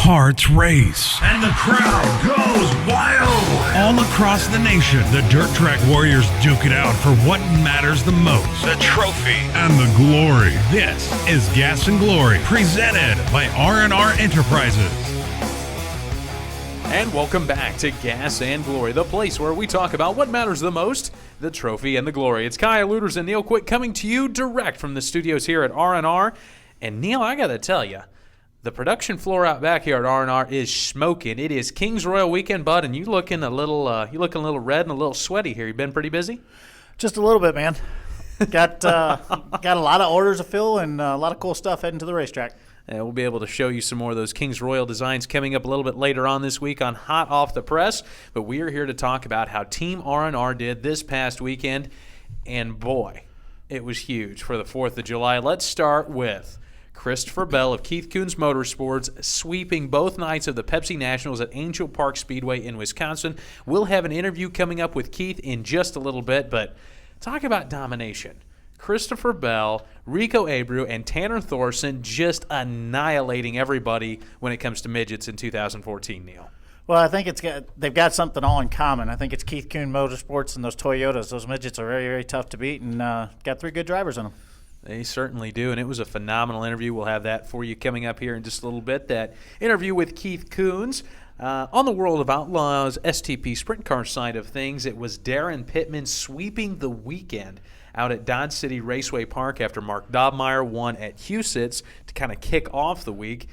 hearts race. And the crowd goes wild. All across the nation, the Dirt Track Warriors duke it out for what matters the most. The trophy and the glory. This is Gas and Glory, presented by R&R Enterprises. And welcome back to Gas and Glory, the place where we talk about what matters the most, the trophy and the glory. It's Kyle Luders and Neil Quick coming to you direct from the studios here at R&R. And Neil, I got to tell you, the production floor out back here at R&R is smoking. It is King's Royal weekend, bud, and you looking a little red and a little sweaty here. You been pretty busy? Just a little bit, man. Got a lot of orders to fill and a lot of cool stuff heading to the racetrack. We'll be able to show you some more of those King's Royal designs coming up a little bit later on this week on Hot Off the Press. But we are here to talk about how Team R&R did this past weekend. And boy, it was huge for the 4th of July. Let's start with Christopher Bell of Keith Kunz Motorsports sweeping both nights of the Pepsi Nationals at Angel Park Speedway in Wisconsin. We'll have an interview coming up with Keith in just a little bit, but talk about domination. Christopher Bell, Rico Abreu, and Tanner Thorson just annihilating everybody when it comes to midgets in 2014, Neil. Well, I think they've got something all in common. I think it's Keith Kunz Motorsports and those Toyotas. Those midgets are very, very tough to beat, and got 3 good drivers in them. They certainly do, and it was a phenomenal interview. We'll have that for you coming up here in just a little bit. That interview with Keith Kunz. On the World of Outlaws STP Sprint Car side of things, it was Darren Pittman sweeping the weekend out at Dodge City Raceway Park after Mark Dobmeyer won at Huset's to kind of kick off the week.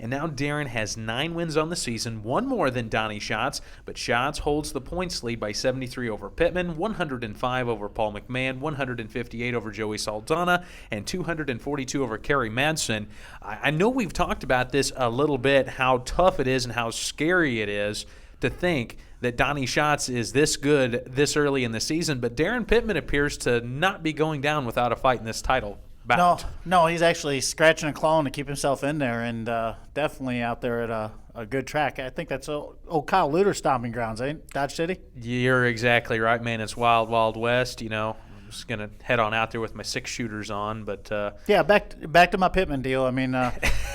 And now Darren has 9 wins on the season, 1 more than Donnie Schatz, but Schatz holds the points lead by 73 over Pittman, 105 over Paul McMahon, 158 over Joey Saldana, and 242 over Kerry Madsen. I know we've talked about this a little bit, how tough it is and how scary it is to think that Donnie Schatz is this good this early in the season, but Darren Pittman appears to not be going down without a fight in this title bout. No, he's actually scratching and clawing to keep himself in there, and definitely out there at a good track. I think that's old Kyle Luder's stomping grounds, ain't it? Dodge City? You're exactly right, man. It's wild, wild west. You know, I'm just going to head on out there with my 6 shooters on. But yeah, back to my Pittman deal. I mean,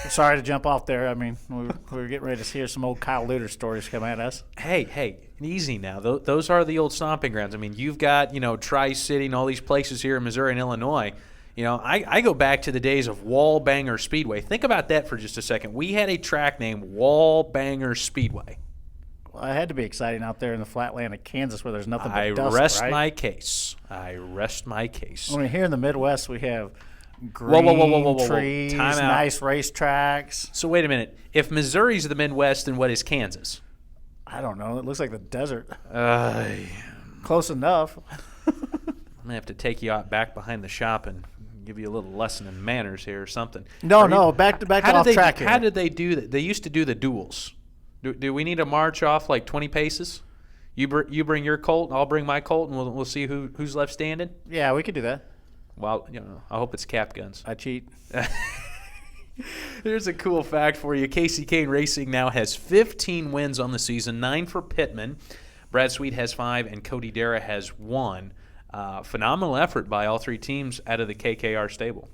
sorry to jump off there. I mean, we were getting ready to hear some old Kyle Luder stories come at us. Hey, easy now. Those are the old stomping grounds. I mean, you've got, Tri-City and all these places here in Missouri and Illinois. I go back to the days of Wall Banger Speedway. Think about that for just a second. We had a track named Wall Banger Speedway. Well, it had to be exciting out there in the flatland of Kansas where there's nothing but dust, I rest right? my case. I mean, here in the Midwest, we have green trees, nice racetracks. So wait a minute. If Missouri's the Midwest, then what is Kansas? I don't know. It looks like the desert. Close enough. I'm going to have to take you out back behind the shop and give you a little lesson in manners here or something. No, back off track here. How did they do that? They used to do the duels. Do we need to march off like 20 paces? You bring your colt, I'll bring my colt, and we'll see who's left standing? Yeah, we could do that. Well, I hope it's cap guns. I cheat. Here's a cool fact for you. Casey Kane Racing now has 15 wins on the season, 9 for Pittman. Brad Sweet has 5, and Cody Dara has 1. Phenomenal effort by all 3 teams out of the KKR stable.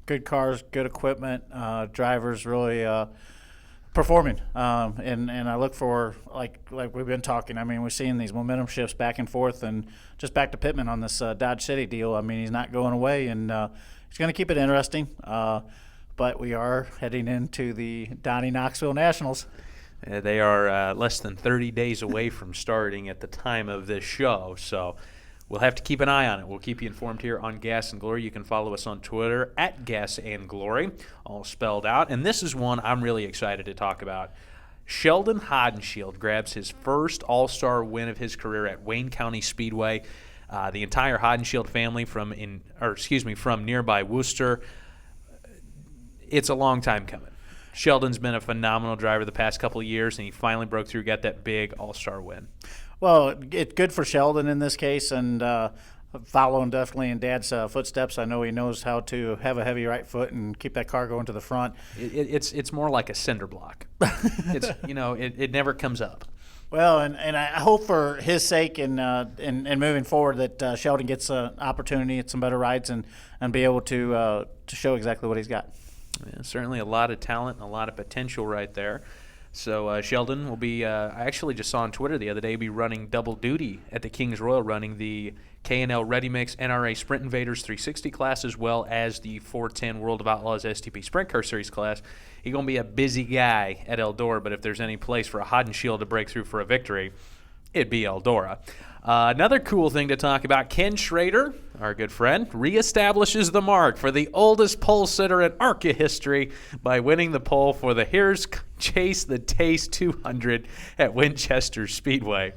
Good cars, good equipment, drivers really performing. And I look for, like we've been talking, I mean, we're seeing these momentum shifts back and forth, and just back to Pittman on this Dodge City deal. I mean, he's not going away, and he's going to keep it interesting. But we are heading into the Donnie Knoxville Nationals. They are less than 30 days away from starting at the time of this show, so we'll have to keep an eye on it. We'll keep you informed here on Gas and Glory. You can follow us on Twitter at Gas and Glory, all spelled out. And this is one I'm really excited to talk about. Sheldon Hodenshield grabs his first All-Star win of his career at Wayne County Speedway. The entire Hodenshield family from nearby Worcester. It's a long time coming. Sheldon's been a phenomenal driver the past couple of years, and he finally broke through, got that big All-Star win. Well, it's good for Sheldon in this case, and following definitely in Dad's footsteps. I know he knows how to have a heavy right foot and keep that car going to the front. It's more like a cinder block. It never comes up. Well, and I hope for his sake and moving forward that Sheldon gets an opportunity at some better rides and be able to show exactly what he's got. Yeah, certainly a lot of talent and a lot of potential right there. So Sheldon will be, I actually just saw on Twitter the other day, be running double duty at the Kings Royal, running the K&L Ready Mix NRA Sprint Invaders 360 class, as well as the 410 World of Outlaws STP Sprint Car Series class. He's going to be a busy guy at Eldora, but if there's any place for a Hodden Shield to break through for a victory, it'd be Eldora. Another cool thing to talk about, Ken Schrader, our good friend, reestablishes the mark for the oldest pole sitter in ARCA history by winning the pole for the Here's Chase the Taste 200 at Winchester Speedway.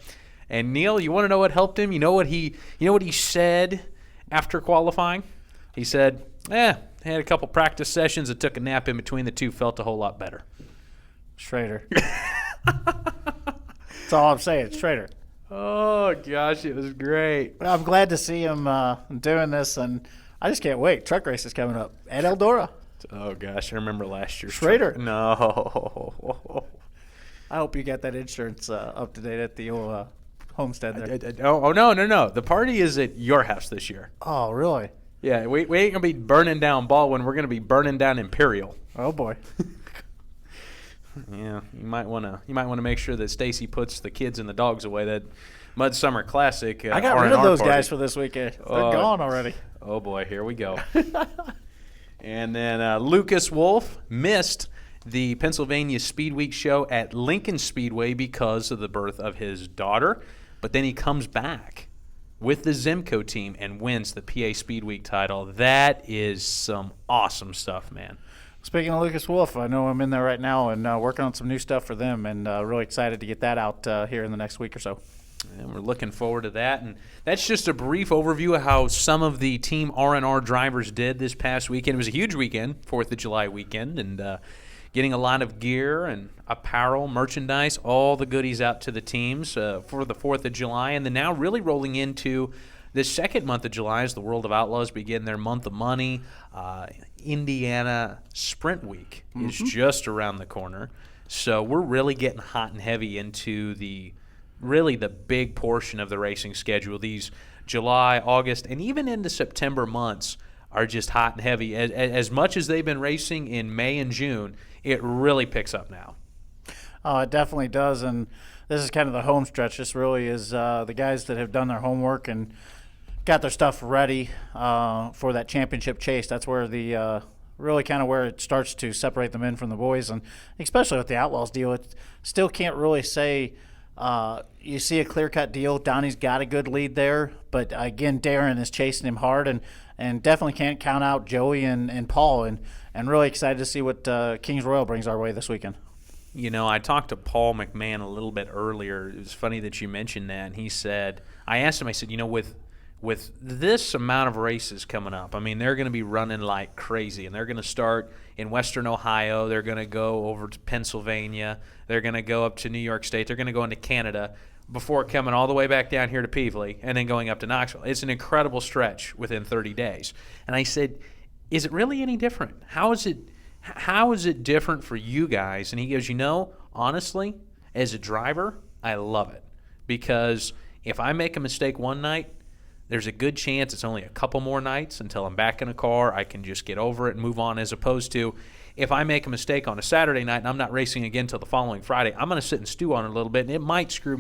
And Neil, you want to know what helped him? You know what he said after qualifying? He said, had a couple practice sessions and took a nap in between the two, felt a whole lot better. Schrader. That's all I'm saying, Schrader. Oh, gosh, it was great. I'm glad to see him doing this, and I just can't wait. Truck race is coming up at Eldora. Oh, gosh, I remember last year. Schrader. No. I hope you got that insurance up to date at the old homestead there. No. The party is at your house this year. Oh, really? Yeah, we ain't going to be burning down Baldwin. We're going to be burning down Imperial. Oh, boy. Yeah, you might want to make sure that Stacy puts the kids and the dogs away. That Mud Summer Classic. I got rid of those party. guys for this weekend. They're gone already. Oh boy, here we go. And then Lucas Wolf missed the Pennsylvania Speed Week show at Lincoln Speedway because of the birth of his daughter, but then he comes back with the Zimco team and wins the PA Speed Week title. That is some awesome stuff, man. Speaking of Lucas Wolf, I know I'm in there right now and working on some new stuff for them, and really excited to get that out here in the next week or so. And we're looking forward to that. And that's just a brief overview of how some of the Team R&R drivers did this past weekend. It was a huge weekend, 4th of July weekend, and getting a lot of gear and apparel, merchandise, all the goodies out to the teams for the 4th of July. And then now really rolling into the second month of July as the World of Outlaws begin their month of money. Indiana Sprint Week is just around the corner. So we're really getting hot and heavy into the big portion of the racing schedule. These July, August, and even into September months are just hot and heavy. As much as they've been racing in May and June, it really picks up now. It definitely does, and this is kind of the home stretch. This really is the guys that have done their homework and got their stuff ready for that championship chase. That's where the really kind of where it starts to separate the men from the boys, and especially with the Outlaws deal, it still can't really say you see a clear-cut deal. Donnie's got a good lead there, but again, Darren is chasing him hard, and definitely can't count out Joey and Paul, and really excited to see what Kings Royal brings our way this weekend. You know, I talked to Paul McMahon a little bit earlier. It was funny that you mentioned that, and he said, I asked him, I said, you know, with this amount of races coming up, I mean, they're going to be running like crazy, and they're going to start in Western Ohio. They're going to go over to Pennsylvania. They're going to go up to New York State. They're going to go into Canada before coming all the way back down here to Peevely and then going up to Knoxville. It's an incredible stretch within 30 days. And I said, is it really any different? How is it different for you guys? And he goes, you know, honestly, as a driver, I love it. Because if I make a mistake one night, there's a good chance it's only a couple more nights until I'm back in a car. I can just get over it and move on, as opposed to if I make a mistake on a Saturday night and I'm not racing again until the following Friday, I'm going to sit and stew on it a little bit, and it might screw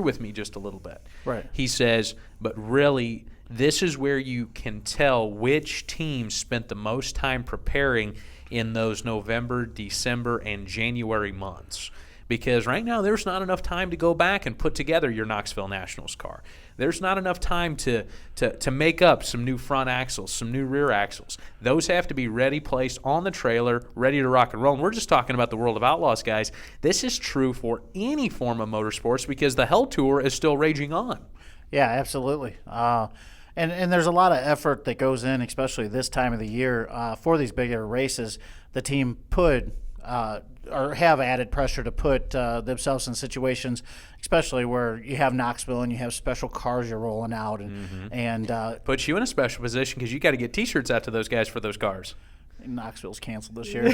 with me just a little bit. Right. He says, but really, this is where you can tell which team spent the most time preparing in those November, December, and January months. Because right now there's not enough time to go back and put together your Knoxville Nationals car. There's not enough time to make up some new front axles, some new rear axles. Those have to be ready, placed on the trailer, ready to rock and roll. And we're just talking about the World of Outlaws, guys. This is true for any form of motorsports because the Hell Tour is still raging on. Yeah, absolutely. And there's a lot of effort that goes in, especially this time of the year, for these bigger races. The team put or have added pressure to put themselves in situations, especially where you have Knoxville and you have special cars you're rolling out, and puts you in a special position because you got to get T-shirts out to those guys for those cars. Knoxville's canceled this year.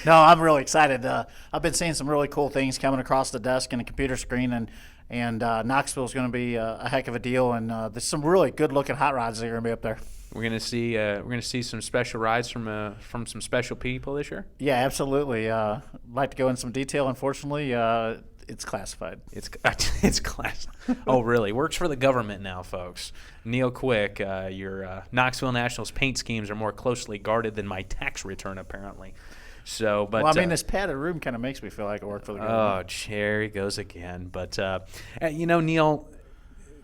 No, I'm really excited. I've been seeing some really cool things coming across the desk and a computer screen, and Knoxville's going to be a heck of a deal, and there's some really good-looking hot rods that are going to be up there. We're gonna see some special rides from some special people this year. Yeah, absolutely. I'd like to go in some detail. Unfortunately, it's classified. It's class. Oh, really? Works for the government now, folks. Neil Quick, your Knoxville Nationals paint schemes are more closely guarded than my tax return, apparently. So, but Well, I mean, this padded room kind of makes me feel like I work for the government. oh, there he goes again. But Neil,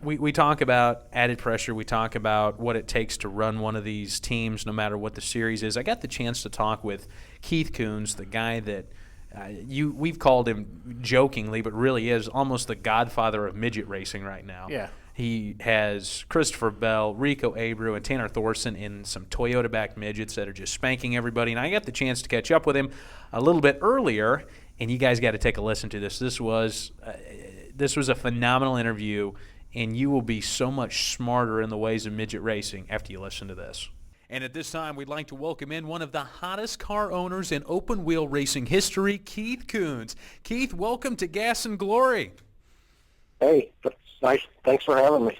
we talk about added pressure. We talk about what it takes to run one of these teams, no matter what the series is. I got the chance to talk with Keith Kunz, the guy that we've called him jokingly, but really is almost the godfather of midget racing right now. Yeah. He has Christopher Bell, Rico Abreu, and Tanner Thorson in some Toyota-backed midgets that are just spanking everybody. And I got the chance to catch up with him a little bit earlier, and you guys got to take a listen to this. This was a phenomenal interview, and you will be so much smarter in the ways of midget racing after you listen to this. And at this time, we'd like to welcome in one of the hottest car owners in open-wheel racing history, Keith Kunz. Keith, welcome to Gas and Glory. Hey, that's nice. Thanks for having me.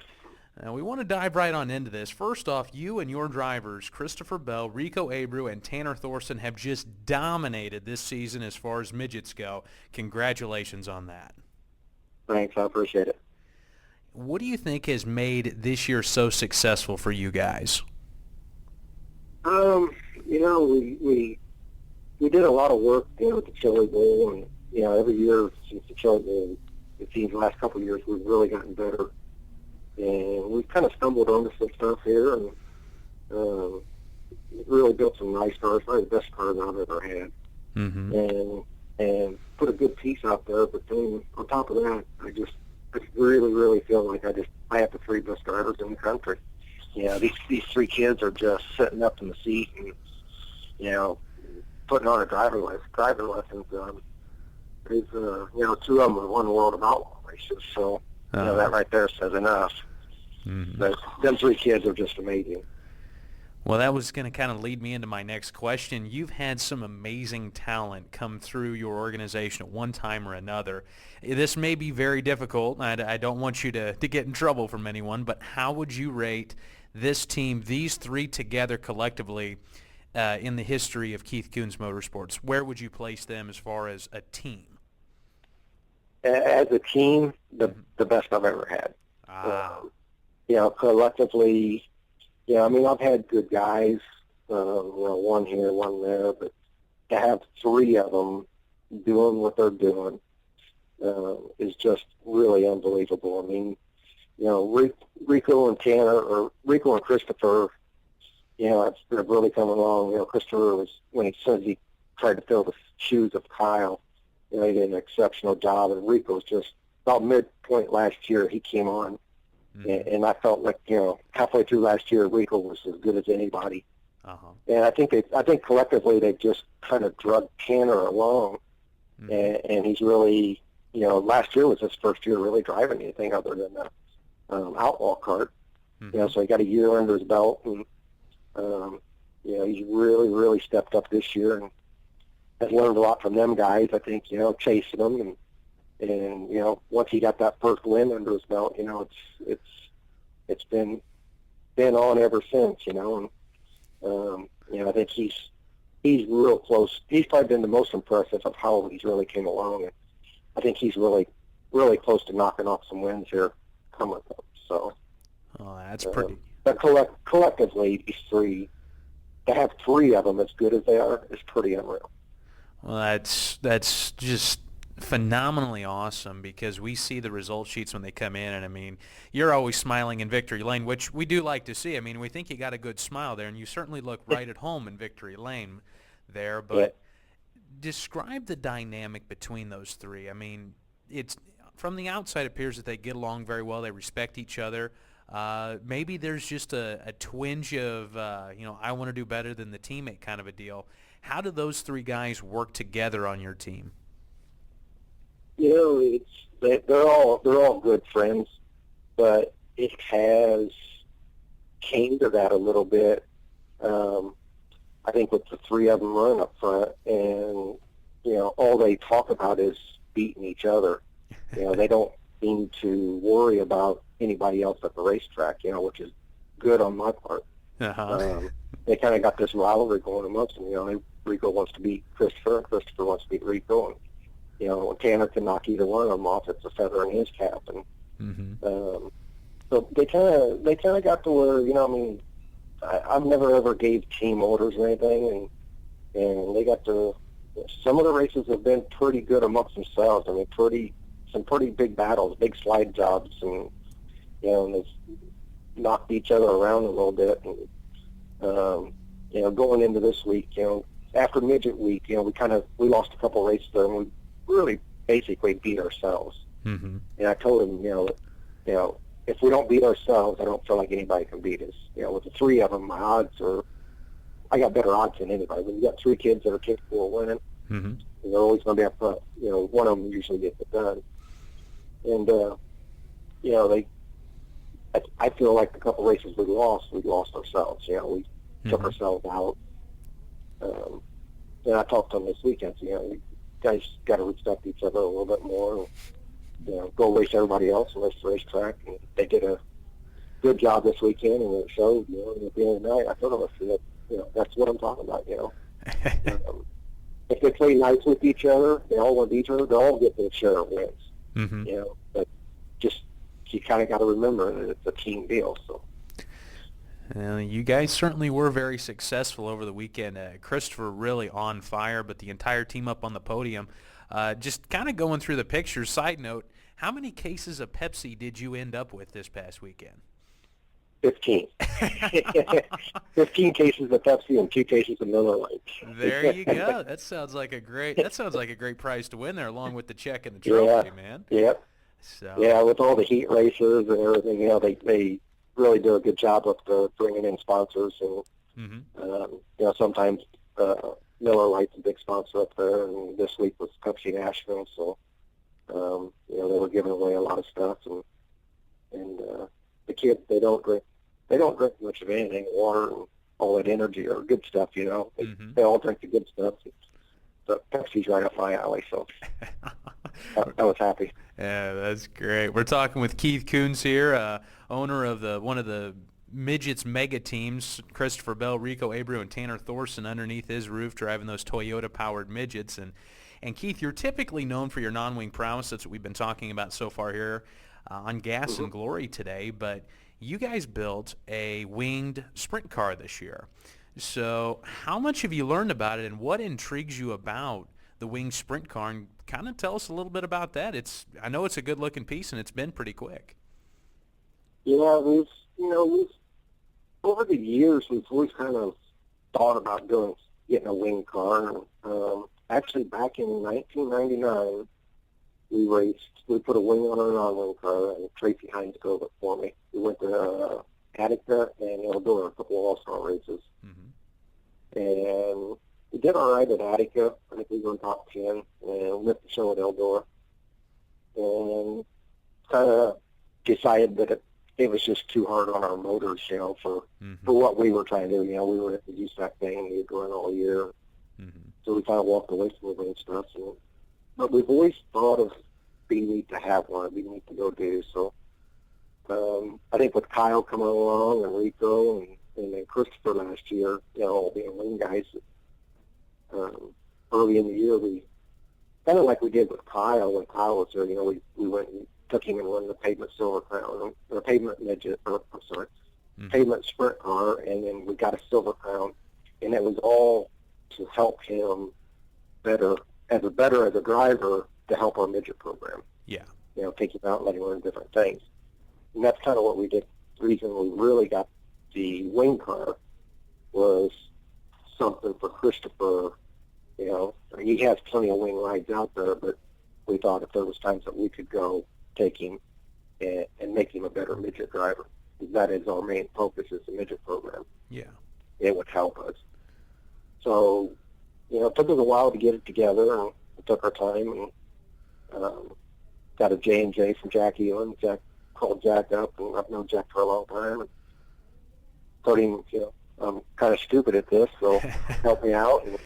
Now, we want to dive right on into this. First off, you and your drivers, Christopher Bell, Rico Abreu, and Tanner Thorson, have just dominated this season as far as midgets go. Congratulations on that. Thanks. I appreciate it. What do you think has made this year so successful for you guys? We did a lot of work with the Chili Bowl, and every year since the Chili Bowl, it seems the last couple of years we've really gotten better, and we've kind of stumbled onto some stuff here, and really built some nice cars, probably the best cars I've ever had, and put a good piece out there. But then on top of that, I really, really feel like I have the three best drivers in the country. These three kids are just sitting up in the seat and, putting on a driving lessons. There's, two of them have won World of Outlaw races, so, that right there says enough. But them three kids are just amazing. Well, that was going to kind of lead me into my next question. You've had some amazing talent come through your organization at one time or another. This may be very difficult. I don't want you to get in trouble from anyone, but how would you rate this team, these three together collectively, in the history of Keith Kunz Motorsports? Where would you place them as far as a team? As a team, the best I've ever had. Collectively, I've had good guys, one here, one there, but to have three of them doing what they're doing is just really unbelievable. I mean, Rico and Tanner, or Rico and Christopher, they're really coming along. Christopher was, when he said he tried to fill the shoes of Kyle, he did an exceptional job, and Rico's just about midpoint last year, he came on. And I felt like, halfway through last year, Rico was as good as anybody. And I think collectively they just kind of drug Tanner along. And he's really, last year was his first year really driving anything other than the outlaw kart. So he got a year under his belt, and he's really, really stepped up this year and has learned a lot from them guys. I think, chasing them and once he got that first win under his belt, it's been on ever since, and I think he's real close. He's probably been the most impressive of how he's really came along, and I think he's really, really close to knocking off some wins here coming up. So, that's pretty. But collectively, these three, to have three of them as good as they are, is pretty unreal. Well, that's just phenomenally awesome, because we see the result sheets when they come in, and I mean, you're always smiling in victory lane, which we do like to see. I mean, we think you got a good smile there, and you certainly look right at home in victory lane there. But describe the dynamic between those three. I mean, it's from the outside, it appears that they get along very well. They respect each other. Maybe there's just a twinge of I want to do better than the teammate kind of a deal. How do those three guys work together on your team? They're all good friends, but it has came to that a little bit. I think with the three of them running up front, and all they talk about is beating each other. They don't seem to worry about anybody else at the racetrack. Which is good on my part. They kind of got this rivalry going amongst them. Rico wants to beat Christopher, and Christopher wants to beat Rico, and when Tanner can knock either one of them off, it's a feather in his cap. And so they kind of got to where I've never ever gave team orders or anything, and they got to. Some of the races have been pretty good amongst themselves. I mean, some pretty big battles, big slide jobs, and they've knocked each other around a little bit. And going into this week, after midget week, we lost a couple races there, and we really basically beat ourselves. And I told him, if we don't beat ourselves, I don't feel like anybody can beat us. With the three of them, my odds are, I got better odds than anybody. When you got three kids that are capable of winning, they're always going to be up front. One of them usually gets it done. And, I feel like the couple races we lost ourselves. We took ourselves out. And I talked to them this weekend. You guys got to respect each other a little bit more. And, go race everybody else and race the racetrack. And they did a good job this weekend, and it showed. And at the end of the night, I told them, that's what I'm talking about. If they play nice with each other, they all want each other. They all get their share of wins. But just you kind of got to remember that it's a team deal. So. You guys certainly were very successful over the weekend. Christopher really on fire, but the entire team up on the podium. Just kind of going through the pictures, side note, how many cases of Pepsi did you end up with this past weekend? 15. 15 cases of Pepsi and 2 cases of Miller Lite. There you go. That sounds like a great prize to win there, along with the check and the trophy, man. Yep. So. With all the heat races and everything, they really do a good job of bringing in sponsors, and sometimes Miller Lite's a big sponsor up there, and this week was Pepsi Nashville, so they were giving away a lot of stuff, and the kids they don't drink much of anything, water and all that energy or good stuff, they all drink the good stuff. But Pepsi's right up my alley, so I was happy. Yeah, that's great. We're talking with Keith Kunz here, owner of one of the Midgets mega teams, Christopher Bell, Rico Abreu, and Tanner Thorson underneath his roof driving those Toyota-powered Midgets. And Keith, you're typically known for your non-wing prowess. That's what we've been talking about so far here on Gas and Glory today. But you guys built a winged sprint car this year. So how much have you learned about it, and what intrigues you about the winged sprint car? And kind of tell us a little bit about that. I know it's a good-looking piece, and it's been pretty quick. Yeah, we've over the years, we've always kind of thought about getting a wing car. Actually, back in 1999, we put a wing on our non-wing car, and Tracy Hines drove it for me. We went to Attica and Eldora, a couple of all-star races. And we did all right at Attica. I think we were in top 10, and we went to show at Eldora. And kind of decided that it was just too hard on our motors, for what we were trying to do. We were at the USAC thing, we were going all year. So we kind of walked away from it and stuff. But we've always thought of we need to have one, we need to go do. So I think with Kyle coming along and Rico and then Christopher last year, all being wing guys, early in the year, we kind of like we did with Kyle when Kyle was there, we went and took him and won the pavement silver crown, or pavement midget, pavement sprint car, and then we got a silver crown, and it was all to help him better as a driver to help our midget program. Yeah. Take him out and let him learn different things. And that's kind of what we did. The reason we really got the wing car was something for Christopher. He has plenty of wing rides out there, but we thought if there was times that we could go take him and make him a better midget driver. That is our main focus, is the midget program. Yeah. It would help us. So, it took us a while to get it together, and it took our time, and got a J&J from Jack Ewan. Jack called Jack up, and I've known Jack for a long time, and told him, I'm kind of stupid at this, so help me out and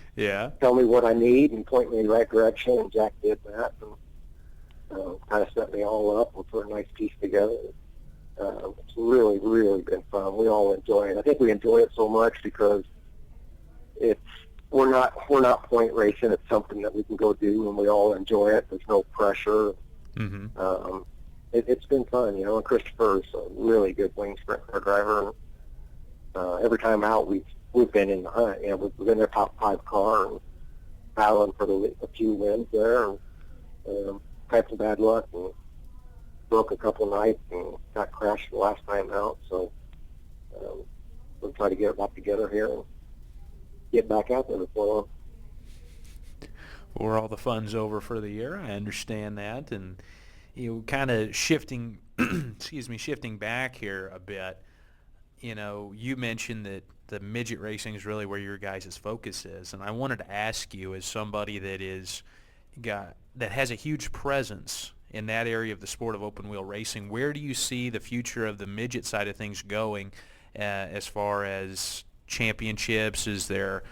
tell me what I need and point me in the right direction, and Jack did that, and kind of set me all up. We put a nice piece together. It's really, really been fun. We all enjoy it. I think we enjoy it so much because we're not point racing. It's something that we can go do, and we all enjoy it. There's no pressure. Mm-hmm. It's been fun, you know. And Christopher's a really good wing sprint car driver. And every time out, we've been in the hunt. You know, we've been in their top 5 car and battling for a few wins there. And had some bad luck and broke a couple nights and got crashed the last time out. So we'll try to get it back together here and get back out there before long. Or all the fun's over for the year. I understand that, and kind of shifting, shifting back here a bit. You mentioned that the midget racing is really where your guys' focus is, and I wanted to ask you, as somebody that has a huge presence in that area of the sport of open wheel racing, where do you see the future of the midget side of things going, as far as championships? Is there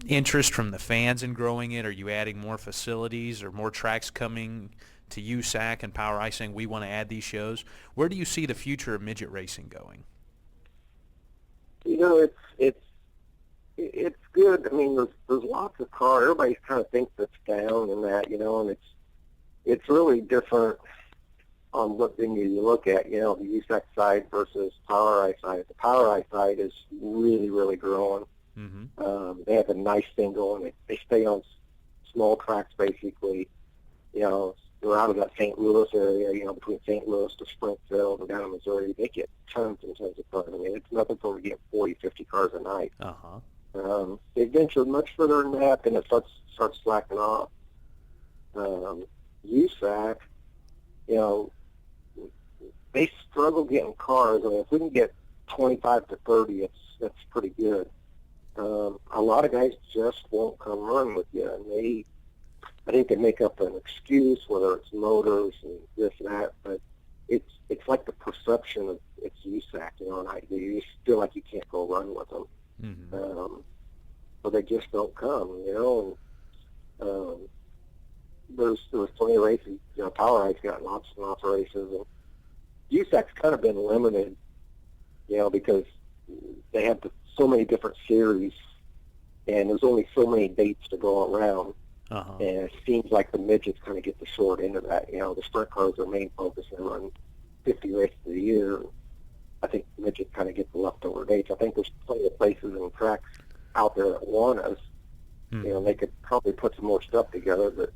interest from the fans in growing it? Are you adding more facilities or more tracks coming to USAC and Power I saying we want to add these shows? Where do you see the future of midget racing going? It's good. I mean, there's lots of cars. Everybody kind of thinks it's down and that, and it's really different on what venue you look at. The USAC side versus Power I side. The Power I side is really, really growing. Mm-hmm. They have a nice thing going. They stay on small tracks basically. They're out of that St. Louis area, between St. Louis to Springfield and down in Missouri. They get tons and tons of cars. I mean, it's nothing for them to get 40, 50 cars a night. Uh-huh. They venture much further than that, and it starts slacking off. USAC, they struggle getting cars. I mean, if we can get 25 to 30, that's pretty good. A lot of guys just won't come run with you, and I think they make up an excuse, whether it's motors and this and that, but it's like the perception of it's USAC, and you just feel like you can't go run with them. Mm-hmm. So they just don't come, and there's plenty of races. Power I's got lots and lots of races, and USAC's kind of been limited, because they have so many different series, and there's only so many dates to go around. Uh-huh. And it seems like the midgets kind of get the short end of that. The sprint cars are main focus and run 50 races a year. I think the midgets kind of get the leftover dates. I think there's plenty of places and tracks out there that want us. They could probably put some more stuff together, but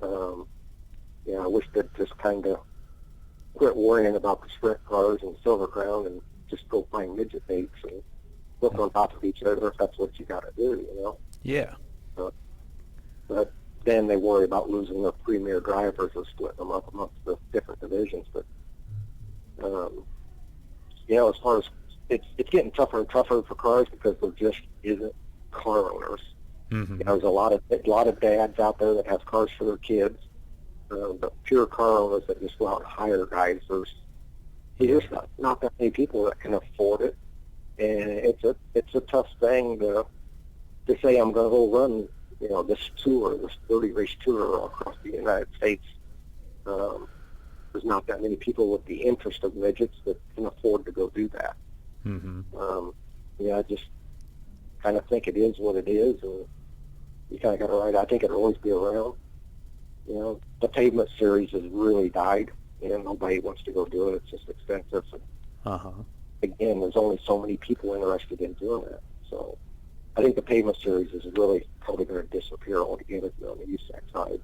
I wish they'd just kind of quit worrying about the sprint cars and Silver Crown and just go find midget dates and look on top of each other if that's what you got to do, Yeah. But then they worry about losing their premier drivers or splitting them up amongst the different divisions. But, as far as it's getting tougher and tougher for cars because there just isn't car owners. Mm-hmm. There's a lot of dads out there that have cars for their kids, but pure car owners that just go out and hire guys. There's just not that many people that can afford it, and it's a tough thing to say I'm going to go run. This tour, this 30-race tour across the United States. There's not that many people with the interest of midgets that can afford to go do that. Mm-hmm. I just kind of think it is what it is, and you kind of got to ride. I think it'll always be around. The pavement series has really died. Nobody wants to go do it. It's just expensive. And, again, there's only so many people interested in doing that. So I think the pavement series is really probably going to disappear altogether on the USAC side.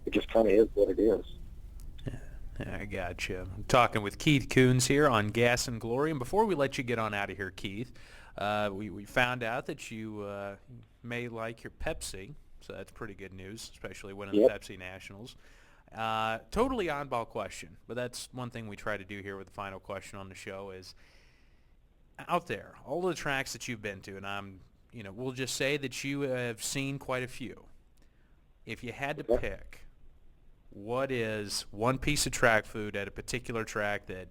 It just kind of is what it is. Yeah, I gotcha. I'm talking with Keith Kunz here on Gas and Glory. And before we let you get on out of here, Keith, we found out that you may like your Pepsi. So that's pretty good news, especially winning the Pepsi Nationals. Totally oddball question, but that's one thing we try to do here with the final question on the show is, out there, all the tracks that you've been to, and we'll just say that you have seen quite a few. If you had to pick, what is one piece of track food at a particular track that,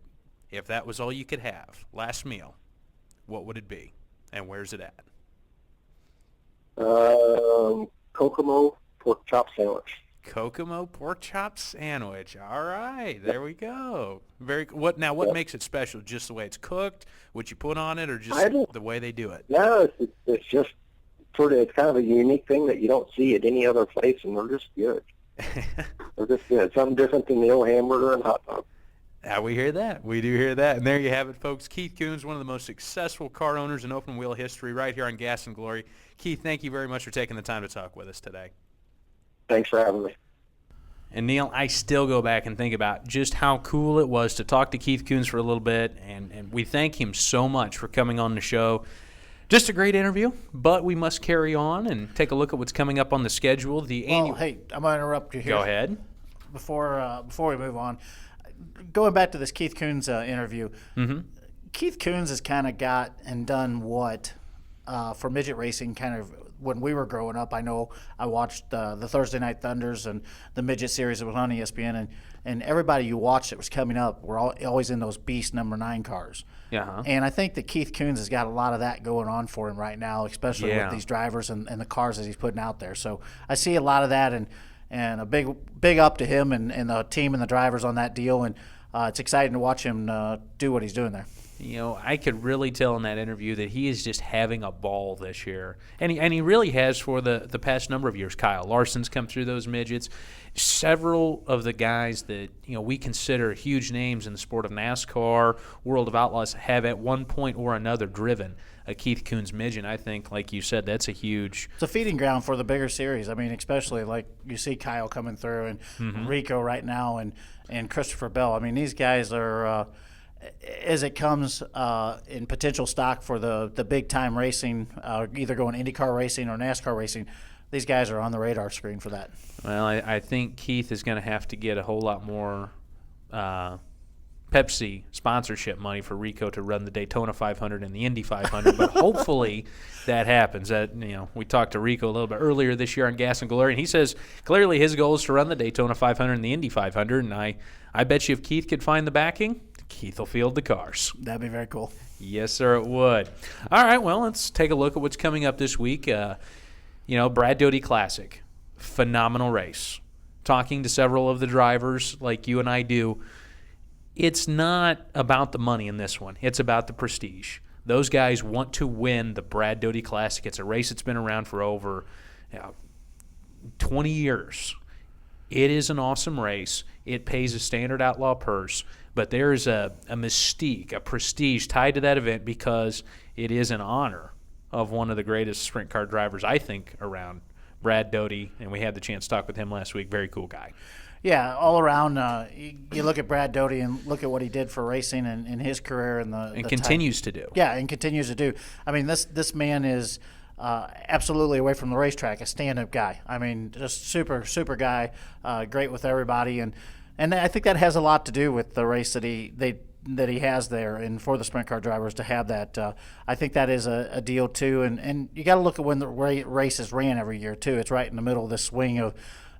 if that was all you could have, last meal, what would it be, and where's it at? Kokomo pork chop sandwich. Kokomo pork chop sandwich. All right, there we go. What makes it special? Just the way it's cooked, what you put on it, or just the way they do it? No, it's just it's kind of a unique thing that you don't see at any other place, and they're just good. They're just good. Something different than the old hamburger and hot dog. Yeah, we hear that. We do hear that. And there you have it, folks. Keith Kunz, one of the most successful car owners in open wheel history, right here on Gas and Glory. Keith, thank you very much for taking the time to talk with us today. Thanks for having me. And Neil, I still go back and think about just how cool it was to talk to Keith Kunz for a little bit, and we thank him so much for coming on the show. Just a great interview, but we must carry on and take a look at what's coming up on the schedule. Hey, I'm going to interrupt you here. Go ahead. Before we move on, going back to this Keith Kunz interview, Keith Kunz has kind of got and done what for midget racing kind of when we were growing up. I know I watched the Thursday Night Thunders and the midget series that was on ESPN, and everybody you watched that was coming up were always in those Beast number 9 cars. Yeah. And I think that Keith Kunz has got a lot of that going on for him right now, especially with these drivers and the cars that he's putting out there. So I see a lot of that, and a big up to him and the team and the drivers on that deal. And it's exciting to watch him do what he's doing there. You know, I could really tell in that interview that he is just having a ball this year. And he really has for the past number of years. Kyle Larson's come through those midgets. Several of the guys that, we consider huge names in the sport of NASCAR, World of Outlaws, have at one point or another driven a Keith Kunz midget. I think, like you said, that's it's a feeding ground for the bigger series. I mean, especially like you see Kyle coming through and Rico right now and Christopher Bell. I mean, these guys are as it comes in potential stock for the big time racing, either going IndyCar racing or NASCAR racing. These guys are on the radar screen for that. Well, I think Keith is going to have to get a whole lot more Pepsi sponsorship money for Rico to run the Daytona 500 and the Indy 500, but hopefully that happens. We talked to Rico a little bit earlier this year on Gas and Glory, and he says clearly his goal is to run the Daytona 500 and the Indy 500, and I bet you if Keith could find the backing, Keith will field the cars. That'd be very cool. Yes, sir, it would. All right, well, let's take a look at what's coming up this week. Brad Doty Classic, phenomenal race. Talking to several of the drivers like you and I do, it's not about the money in this one. It's about the prestige. Those guys want to win the Brad Doty Classic. It's a race that's been around for over 20 years. It is an awesome race. It pays a standard outlaw purse, but there's a mystique, a prestige tied to that event because it is in honor of one of the greatest sprint car drivers, I think, around, Brad Doty, and we had the chance to talk with him last week. Very cool guy. Yeah, all around, you look at Brad Doty and look at what he did for racing in his career and continues to do. Yeah, and continues to do. I mean, this man is absolutely away from the racetrack, a stand-up guy. I mean, just super guy, great with everybody, and I think that has a lot to do with the race that he has there, and for the sprint car drivers to have that, I think that is a deal too. And you got to look at when the race is ran every year too. It's right in the middle of this swing of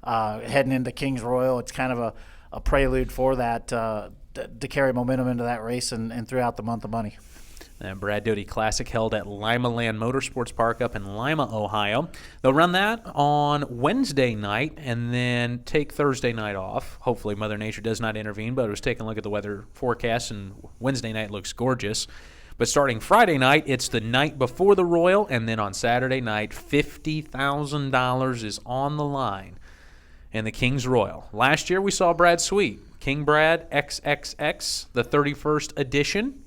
heading into Kings Royal. It's kind of a prelude for that to carry momentum into that race and throughout the month of money. And Brad Doty Classic held at Lima Land Motorsports Park up in Lima, Ohio. They'll run that on Wednesday night and then take Thursday night off. Hopefully Mother Nature does not intervene, but I was taking a look at the weather forecast, and Wednesday night looks gorgeous. But starting Friday night, it's the night before the Royal, and then on Saturday night, $50,000 is on the line in the Kings Royal. Last year we saw Brad Sweet, King Brad XXX, the 31st edition.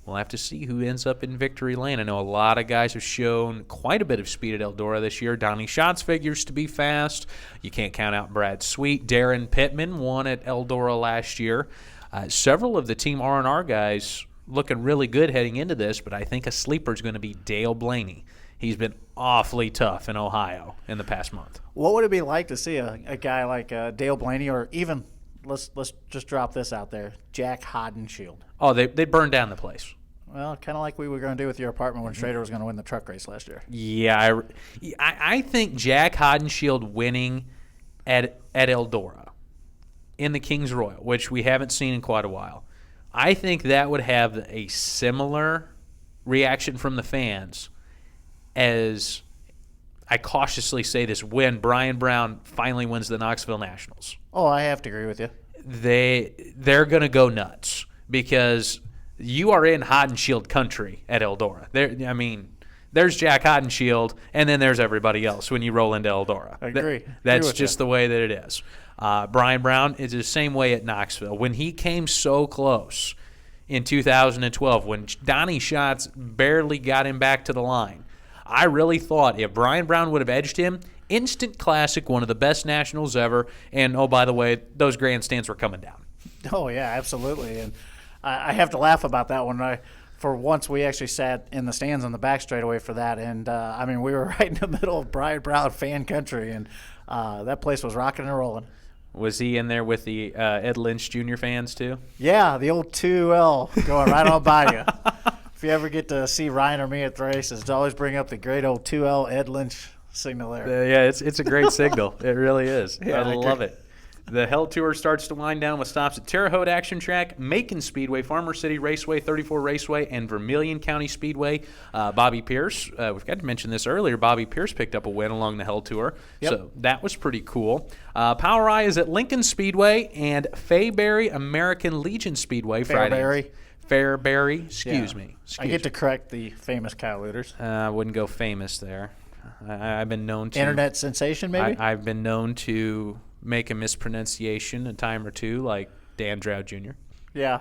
We'll have to see who ends up in victory lane. I know a lot of guys have shown quite a bit of speed at Eldora this year. Donnie Schatz figures to be fast. You can't count out Brad Sweet. Darren Pittman won at Eldora last year. Several of the Team R&R guys looking really good heading into this, but I think a sleeper is going to be Dale Blaney. He's been awfully tough in Ohio in the past month. What would it be like to see a guy like Dale Blaney, or even, let's just drop this out there, Jack Hodenshield? Oh, they burned down the place. Well, kind of like we were going to do with your apartment when Schrader was going to win the truck race last year. Yeah, I think Jack Hodenshield winning at Eldora in the Kings Royal, which we haven't seen in quite a while, I think that would have a similar reaction from the fans as I cautiously say this, when Brian Brown finally wins the Knoxville Nationals. Oh, I have to agree with you. They're going to go nuts because you are in Hodenshield country at Eldora. There's Jack Hodenshield, and then there's everybody else when you roll into Eldora. I agree. That's just the way that it is. Brian Brown is the same way at Knoxville. When he came so close in 2012, when Donnie Schatz barely got him back to the line, I really thought if Brian Brown would have edged him, instant classic, one of the best Nationals ever, and, oh, by the way, those grandstands were coming down. Oh, yeah, absolutely. And I have to laugh about that one. For once, we actually sat in the stands on the back straightaway for that, and, we were right in the middle of Brian Brown fan country, and that place was rocking and rolling. Was he in there with the Ed Lynch Jr. fans, too? Yeah, the old 2L going right on by you. If you ever get to see Ryan or me at the races, always bring up the great old 2L Ed Lynch signal there. Yeah, it's a great signal. It really is. Yeah, I love it. The Hell Tour starts to wind down with stops at Terre Haute Action Track, Macon Speedway, Farmer City Raceway, 34 Raceway, and Vermilion County Speedway. Bobby Pierce, we forgot to mention this earlier, Bobby Pierce picked up a win along the Hell Tour. Yep. So that was pretty cool. Power Eye is at Lincoln Speedway and Fairbury American Legion Speedway Friday. Fairbury, excuse me. I get to correct the famous Kyle Lueders. I wouldn't go famous there. I've been known to. Internet sensation, maybe? I've been known to make a mispronunciation a time or two, like Dan Drow Jr. Yeah.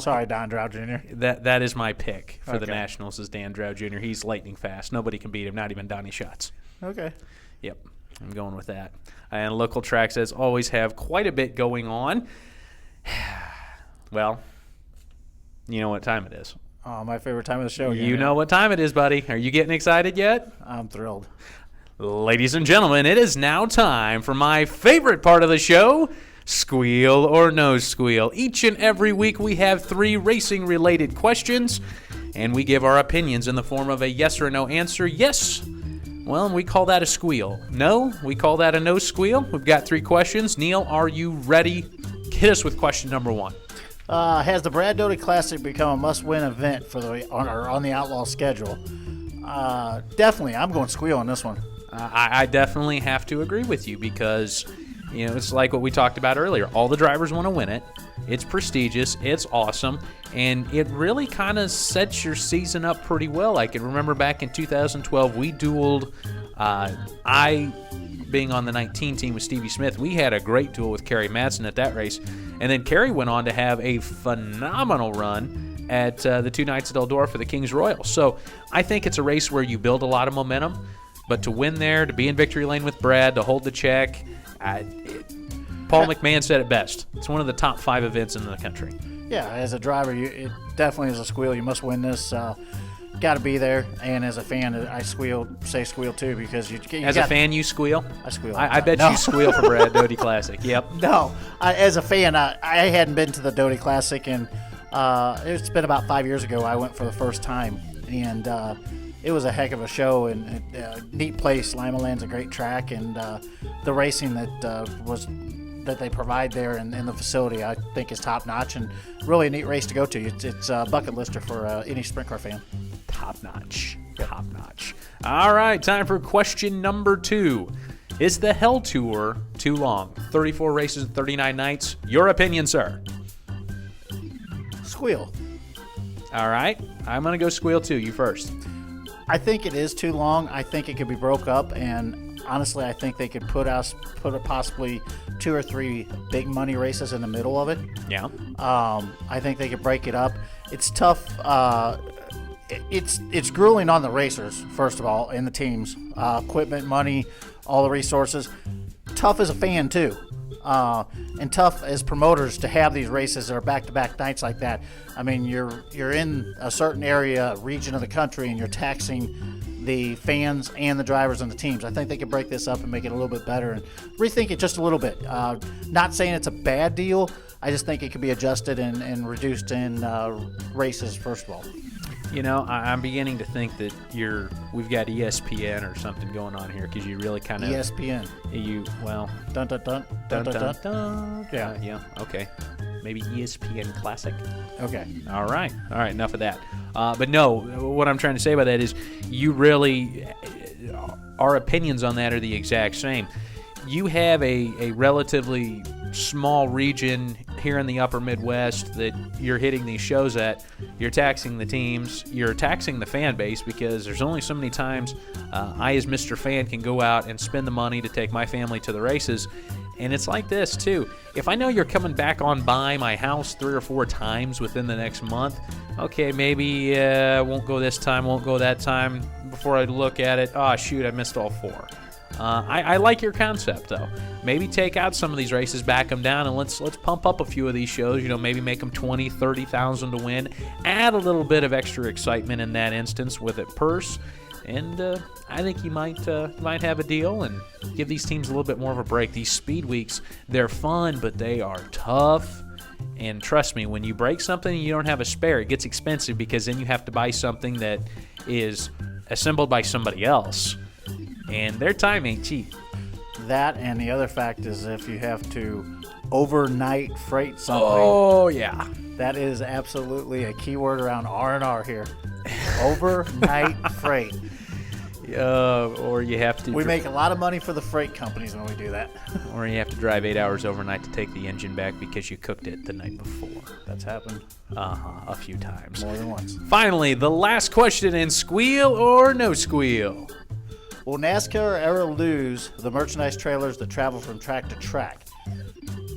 Sorry, Don Drow Jr. That is my pick for the Okay. Nationals is Dan Drow Jr. He's lightning fast. Nobody can beat him, not even Donnie Schatz. Okay. Yep, I'm going with that. And local tracks, as always, have quite a bit going on. Well, you know what time it is. Oh, my favorite time of the show. You know what time it is, buddy. Are you getting excited yet? I'm thrilled. Ladies and gentlemen, it is now time for my favorite part of the show, Squeal or No Squeal. Each and every week we have 3 racing-related questions, and we give our opinions in the form of a yes or no answer. Yes, well, we call that a squeal. No, we call that a no squeal. We've got 3 questions. Neil, are you ready? Hit us with question number 1. Has the Brad Doty Classic become a must-win event for on the Outlaw schedule? Definitely. I'm going squeal on this one. I definitely have to agree with you because, it's like what we talked about earlier. All the drivers want to win it. It's prestigious. It's awesome. And it really kind of sets your season up pretty well. I can remember back in 2012, we dueled. Being on the 19 team with Stevie Smith, we had a great duel with Kerry Madsen at that race. And then Kerry went on to have a phenomenal run at the 2 nights at Eldora for the Kings Royal. So I think it's a race where you build a lot of momentum. But to win there, to be in victory lane with Brad, to hold the check, Paul McMahon said it best. It's one of the top 5 events in the country. Yeah, as a driver, it definitely is a squeal. You must win this. Got to be there. And as a fan, I say squeal too because you as a fan, you squeal? I squeal. I bet you squeal for Brad Doty Classic. Yep. No, as a fan, I hadn't been to the Doty Classic, and it's been about 5 years ago. I went for the first time, and it was a heck of a show and neat place. Lima Land's a great track, and the racing that they provide there in the facility, I think, is top notch and really a neat race to go to. It's a bucket lister for any sprint car fan. Top notch. Top notch. All right, time for question number 2. Is the Hell Tour too long? 34 races and 39 nights. Your opinion, sir? Squeal. All right, I'm going to go squeal too. You first. I think it is too long. I think it could be broke up, and honestly, I think they could put possibly 2 or 3 big money races in the middle of it. Yeah. I think they could break it up. It's tough. It's grueling on the racers, first of all, and the teams. Equipment, money, all the resources. Tough as a fan too. And tough as promoters to have these races that are back-to-back nights like that. I mean, you're in a certain area, region of the country, and you're taxing the fans and the drivers and the teams. I think they could break this up and make it a little bit better and rethink it just a little bit. Not saying it's a bad deal. I just think it could be adjusted and reduced in races, first of all. I'm beginning to think that we've got ESPN or something going on here because you really kind of ESPN. Dun dun dun dun dun dun. dun. Yeah. Okay. Maybe ESPN Classic. Okay. All right. Enough of that. But no, what I'm trying to say by that is you really our opinions on that are the exact same. You have a relatively small region here in the upper Midwest that you're hitting these shows at. You're taxing the teams. You're taxing the fan base because there's only so many times I, as Mr. Fan, can go out and spend the money to take my family to the races. And it's like this, too. If I know you're coming back on by my house 3 or 4 times within the next month, okay, maybe won't go this time, won't go that time. Before I look at it, oh, shoot, I missed all 4. I like your concept, though. Maybe take out some of these races, back them down, and let's pump up a few of these shows. You know, maybe make them 20, 30,000 to win. Add a little bit of extra excitement in that instance with a purse, and I think you might have a deal and give these teams a little bit more of a break. These speed weeks, they're fun, but they are tough. And trust me, when you break something and you don't have a spare, it gets expensive because then you have to buy something that is assembled by somebody else. And their time ain't cheap. That, and the other fact is if you have to overnight freight something. Oh, yeah. That is absolutely a key word around R&R here. Overnight freight. Or you have to. We make a lot of money for the freight companies when we do that. Or you have to drive 8 hours overnight to take the engine back because you cooked it the night before. That's happened. A few times. More than once. Finally, the last question in Squeal or No Squeal. Will NASCAR ever lose the merchandise trailers that travel from track to track?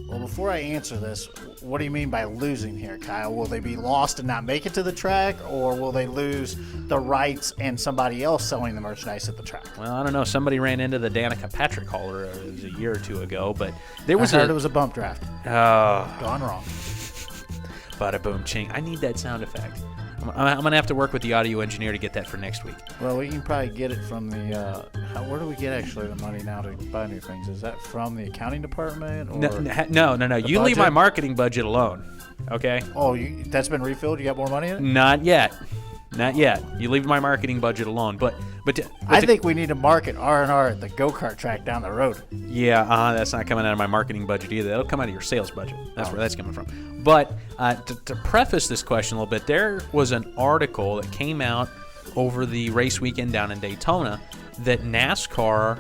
Well, before I answer this, what do you mean by losing here, Kyle? Will they be lost and not make it to the track, or will they lose the rights and somebody else selling the merchandise at the track? Well, I don't know. Somebody ran into the Danica Patrick hauler it was a year or 2 ago, but there was I heard it was a bump draft. Gone wrong. Bada boom ching. I need that sound effect. I'm going to have to work with the audio engineer to get that for next week. Well, we can probably get it from the where do we get actually the money now to buy new things? Is that from the accounting department? Or No. You leave my marketing budget alone, okay? Oh, that's been refilled? You got more money in it? Not yet. You leave my marketing budget alone. But I think we need to market R&R at the go-kart track down the road. Yeah, that's not coming out of my marketing budget either. That'll come out of your sales budget. That's where that's coming from. But to preface this question a little bit, there was an article that came out over the race weekend down in Daytona that NASCAR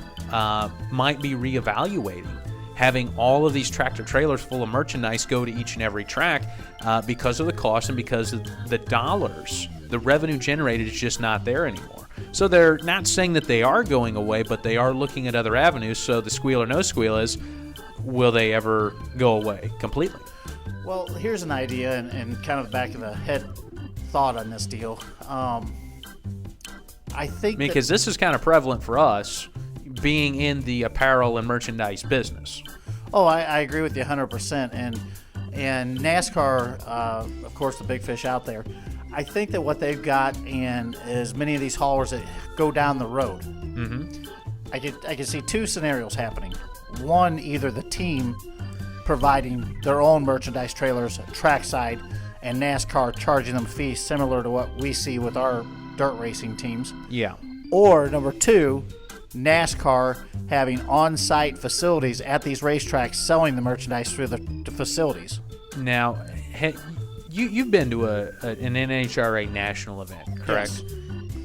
might be reevaluating having all of these tractor trailers full of merchandise go to each and every track because of the cost and because of the dollars. The revenue generated is just not there anymore. So they're not saying that they are going away, but they are looking at other avenues. So the squeal or no squeal is, will they ever go away completely? Well, here's an idea and kind of back of the head thought on this deal. I think because this is kind of prevalent for us being in the apparel and merchandise business. Oh, I agree with you 100%. And NASCAR, of course, the big fish out there, I think that what they've got and as many of these haulers that go down the road, I can see 2 scenarios happening. One, either the team providing their own merchandise trailers trackside and NASCAR charging them fees similar to what we see with our dirt racing teams. Yeah. Or number 2, NASCAR having on-site facilities at these racetracks selling the merchandise through the facilities. Now, you've been to an NHRA national event, correct?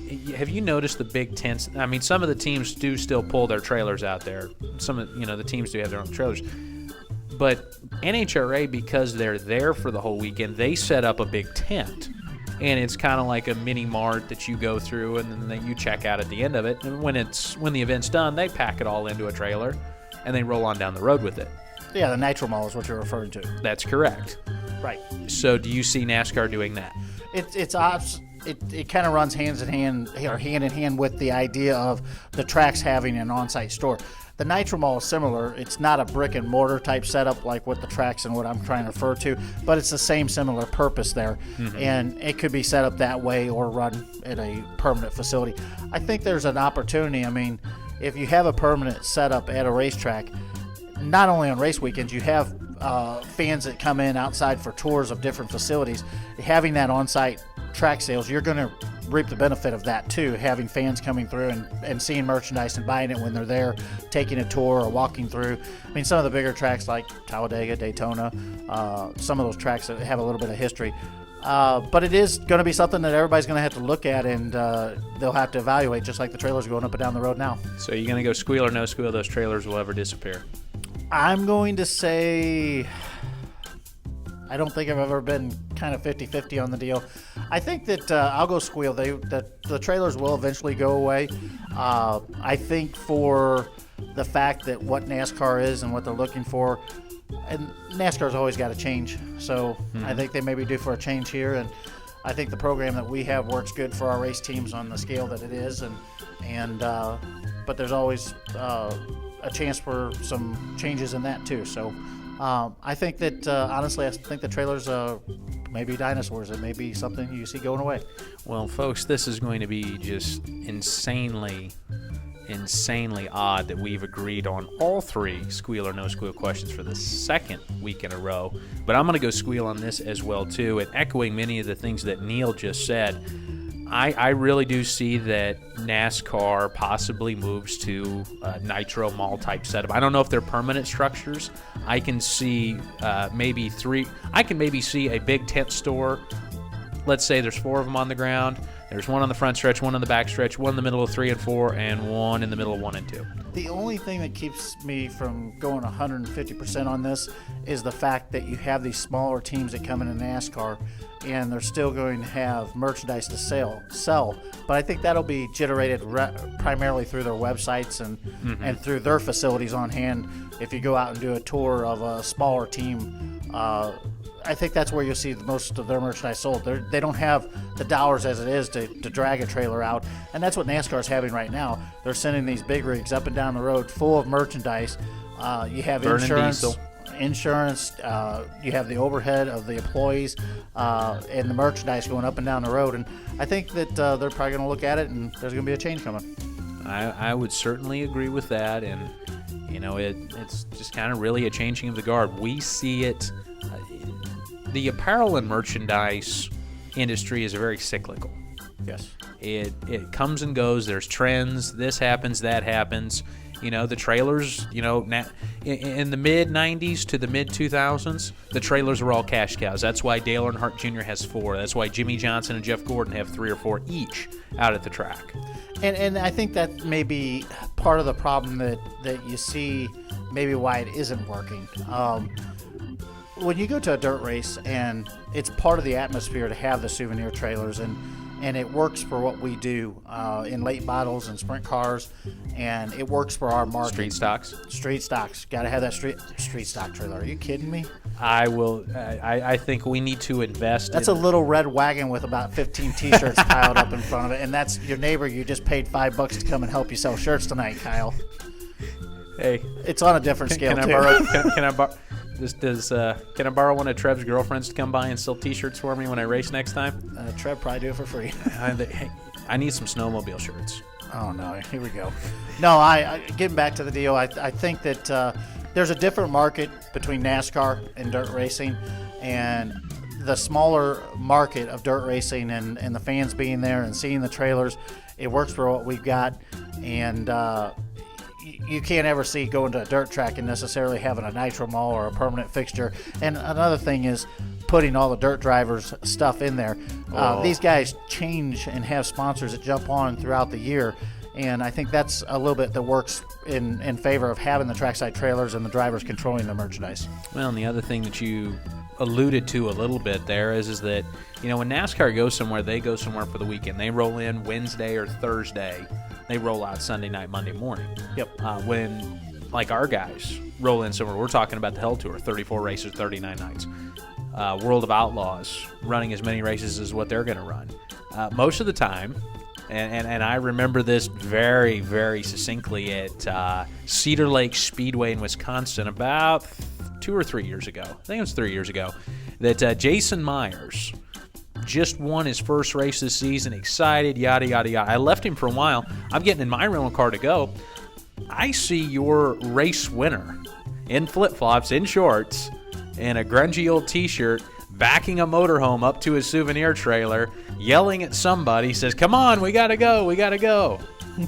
Yes. Have you noticed the big tents? I mean, some of the teams do still pull their trailers out there. Some of the teams do have their own trailers. But NHRA, because they're there for the whole weekend, they set up a big tent. And it's kind of like a mini mart that you go through and then you check out at the end of it. And when the event's done, they pack it all into a trailer and they roll on down the road with it. Yeah, the Nitro Mall is what you're referring to. That's correct. Right. So do you see NASCAR doing that? It kind of runs hand in hand with the idea of the tracks having an on-site store. The Nitro Mall is similar. It's not a brick and mortar type setup like what the tracks and what I'm trying to refer to, but it's the same similar purpose there. And it could be set up that way or run at a permanent facility. I think there's an opportunity. I mean, if you have a permanent setup at a racetrack, not only on race weekends, you have fans that come in outside for tours of different facilities. Having that on-site track sales, you're going to reap the benefit of that too, having fans coming through and seeing merchandise and buying it when they're there, taking a tour or walking through. I mean, some of the bigger tracks like Talladega, Daytona, some of those tracks that have a little bit of history, But it is going to be something that everybody's going to have to look at, and they'll have to evaluate, just like the trailers going up and down the road now. So you're going to go squeal or no squeal, those trailers will ever disappear? I'm going to say I don't think I've ever been kind of 50-50 on the deal. I think that I'll go squeal. The trailers will eventually go away. I think for the fact that what NASCAR is and what they're looking for, and NASCAR's always got to change. So I think they may be due for a change here, and I think the program that we have works good for our race teams on the scale that it is, but there's always a chance for some changes in that too. So I think that honestly, I think the trailers may be dinosaurs. It may be something you see going away. Well, folks, this is going to be just insanely odd that we've agreed on all three squeal or no squeal questions for the second week in a row. But I'm going to go squeal on this as well too, and echoing many of the things that Neil just said. I really do see that NASCAR possibly moves to a nitro mall type setup. I don't know if they're permanent structures. I can see maybe three. I can maybe see a big tent store. Let's say there's 4 of them on the ground. There's one on the front stretch, one on the back stretch, one in the middle of 3 and 4, and one in the middle of 1 and 2. The only thing that keeps me from going 150% on this is the fact that you have these smaller teams that come into NASCAR, and they're still going to have merchandise to sell. But I think that'll be generated primarily through their websites and through their facilities on hand. If you go out and do a tour of a smaller team, I think that's where you'll see most of their merchandise sold. They don't have the dollars as it is to drag a trailer out, and that's what NASCAR's having right now. They're sending these big rigs up and down the road full of merchandise. You have insurance, you have the overhead of the employees, and the merchandise going up and down the road. And I think that they're probably going to look at it, and there's going to be a change coming. I would certainly agree with that, and it's just kind of really a changing of the guard. We see it. The apparel and merchandise industry is very cyclical. Yes. It comes and goes. There's trends. This happens, that happens. The trailers, in the mid-'90s to the mid-2000s, the trailers were all cash cows. That's why Dale Earnhardt Jr. has 4. That's why Jimmy Johnson and Jeff Gordon have 3 or 4 each out at the track. And I think that may be part of the problem that you see, maybe why it isn't working. When you go to a dirt race, and it's part of the atmosphere to have the souvenir trailers, and it works for what we do in late models and sprint cars, and it works for our market. Street stocks. Got to have that street stock trailer. Are you kidding me? I will. I think we need to invest. That's a little red wagon with about 15 T-shirts piled up in front of it, and that's your neighbor. You just paid $5 to come and help you sell shirts tonight, Kyle. Hey, it's on a different scale. Can I borrow? Can I borrow one of Trev's girlfriends to come by and sell T-shirts for me when I race next time? Trev probably do it for free. I need some snowmobile shirts. Oh no! Here we go. No, I getting back to the deal. I think that there's a different market between NASCAR and dirt racing, and the smaller market of dirt racing and the fans being there and seeing the trailers. It works for what we've got, and you can't ever see going to a dirt track and necessarily having a nitro mall or a permanent fixture. And another thing is putting all the dirt drivers' stuff in there. These guys change and have sponsors that jump on throughout the year, and I think that's a little bit that works in favor of having the trackside trailers and the drivers controlling the merchandise. Well, and the other thing that you alluded to a little bit there is that when NASCAR goes somewhere, they go somewhere for the weekend. They roll in Wednesday or Thursday. They roll out Sunday night, Monday morning. Yep. When, like our guys, roll in somewhere, we're talking about the Hell Tour, 34 races, 39 nights. World of Outlaws, running as many races as what they're going to run. Most of the time, and I remember this very, very succinctly at Cedar Lake Speedway in Wisconsin about 2 or 3 years ago. I think it was 3 years ago, that Jason Myers just won his first race this season, excited, yada, yada, yada. I left him for a while. I'm getting in my rental car to go. I see your race winner in flip-flops, in shorts, and a grungy old T-shirt, backing a motorhome up to his souvenir trailer, yelling at somebody, says, "Come on, we got to go, we got to go."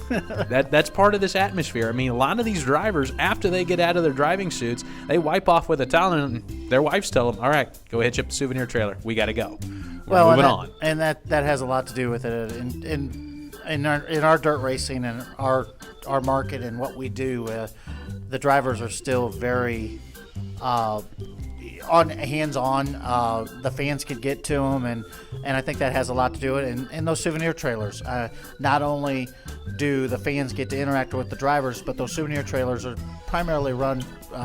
That's part of this atmosphere. I mean, a lot of these drivers, after they get out of their driving suits, they wipe off with a towel, and their wives tell them, "All right, go hitch up the souvenir trailer. We got to go." Well, moving on. And that has a lot to do with it. In our dirt racing and our market and what we do, the drivers are still very hands-on. The fans could get to them, and I think that has a lot to do with it. And those souvenir trailers, not only do the fans get to interact with the drivers, but those souvenir trailers are primarily run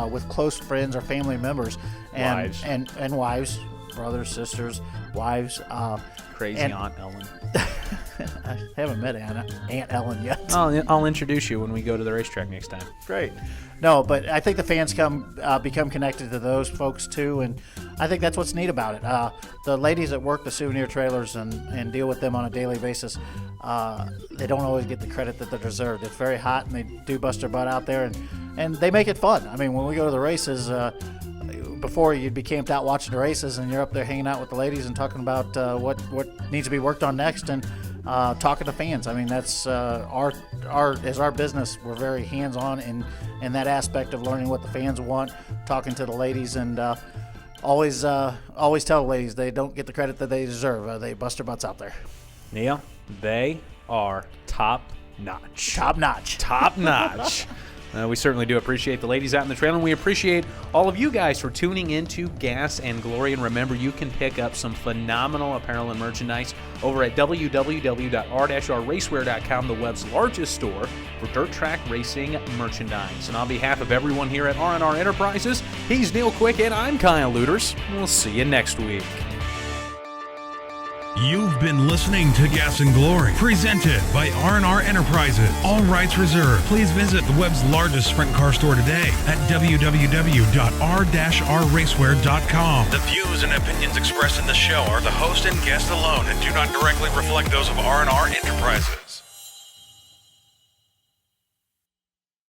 with close friends or family members, and wives, brothers, sisters, wives. Crazy Aunt Ellen. I haven't met Aunt Ellen yet. I'll introduce you when we go to the racetrack next time. Great. No, but I think the fans become connected to those folks too, and I think that's what's neat about it. The ladies that work the souvenir trailers and deal with them on a daily basis, they don't always get the credit that they're deserved. It's very hot, and they do bust their butt out there, and they make it fun. I mean, when we go to the races, before you'd be camped out watching the races, and you're up there hanging out with the ladies and talking about what needs to be worked on next, and talking to fans. I mean, that's our business. We're very hands-on in that aspect of learning what the fans want, talking to the ladies, and always tell the ladies they don't get the credit that they deserve. They bust their butts out there. Neil, they are top-notch. Top-notch. Top-notch. We certainly do appreciate the ladies out in the trailer, and we appreciate all of you guys for tuning into Gas and Glory. And remember, you can pick up some phenomenal apparel and merchandise over at www.r-rracewear.com, the web's largest store for dirt track racing merchandise. And on behalf of everyone here at R&R Enterprises, he's Neil Quick and I'm Kyle Luters. We'll see you next week. You've been listening to Gas and Glory, presented by R&R Enterprises. All rights reserved. Please visit the web's largest sprint car store today at www.r-rracewear.com. The views and opinions expressed in the show are the host and guest alone and do not directly reflect those of R&R Enterprises.